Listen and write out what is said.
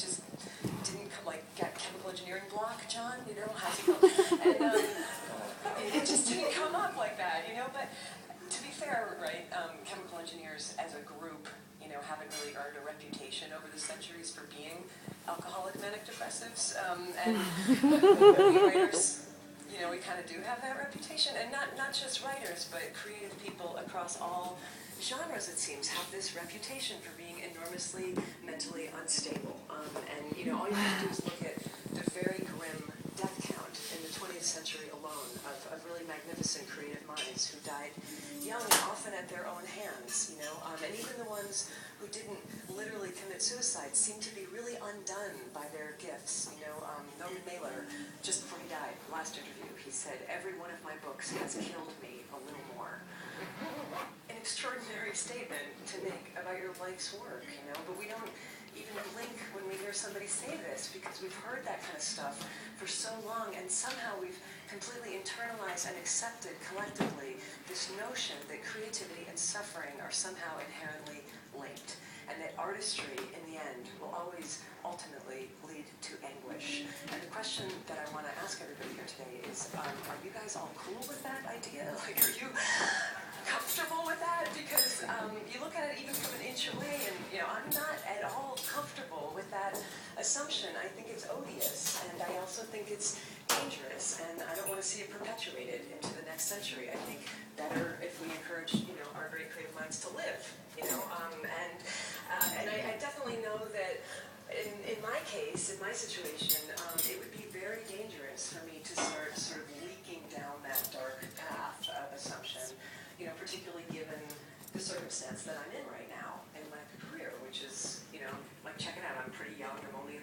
just didn't like get chemical engineering block, John, how's it going? And it just didn't come up like that, but to be fair, right, chemical engineers as a group, haven't really earned a reputation over the centuries for being alcoholic manic depressives, and we writers, we kind of do have that reputation, and not just writers, but creative people across all genres, it seems, have this reputation for being enormously mentally unstable. And all you have to do is look at the very grim death count in the 20th century alone of really magnificent creative minds who died young and often at their own hands, and even the ones who didn't literally commit suicide seem to be really undone by their gifts. Norman Mailer, just before he died, last interview, he said, "Every one of my books has killed me a little more." An extraordinary statement to make about your life's work, but we don't even blink when we hear somebody say this, because we've heard that kind of stuff for so long, and somehow we've completely internalized and accepted collectively this notion that creativity and suffering are somehow inherently linked, and that artistry, in the end, will always ultimately lead to anguish. And the question that I want to ask everybody here today is, are you guys all cool with that idea? Like, are you comfortable with that? Because you look at it even from an inch away, and I'm not at all comfortable with that assumption. I think it's odious, and I also think it's dangerous, and I don't want to see it perpetuated into the next century. I think better if we encourage, our great creative minds to live, and I definitely know that in my case, in my situation, it would be very dangerous for me to start sort of leaking down that dark path of assumption, particularly given the circumstance that I'm in right now in my career, which is, like, check it out, I'm pretty young, I'm only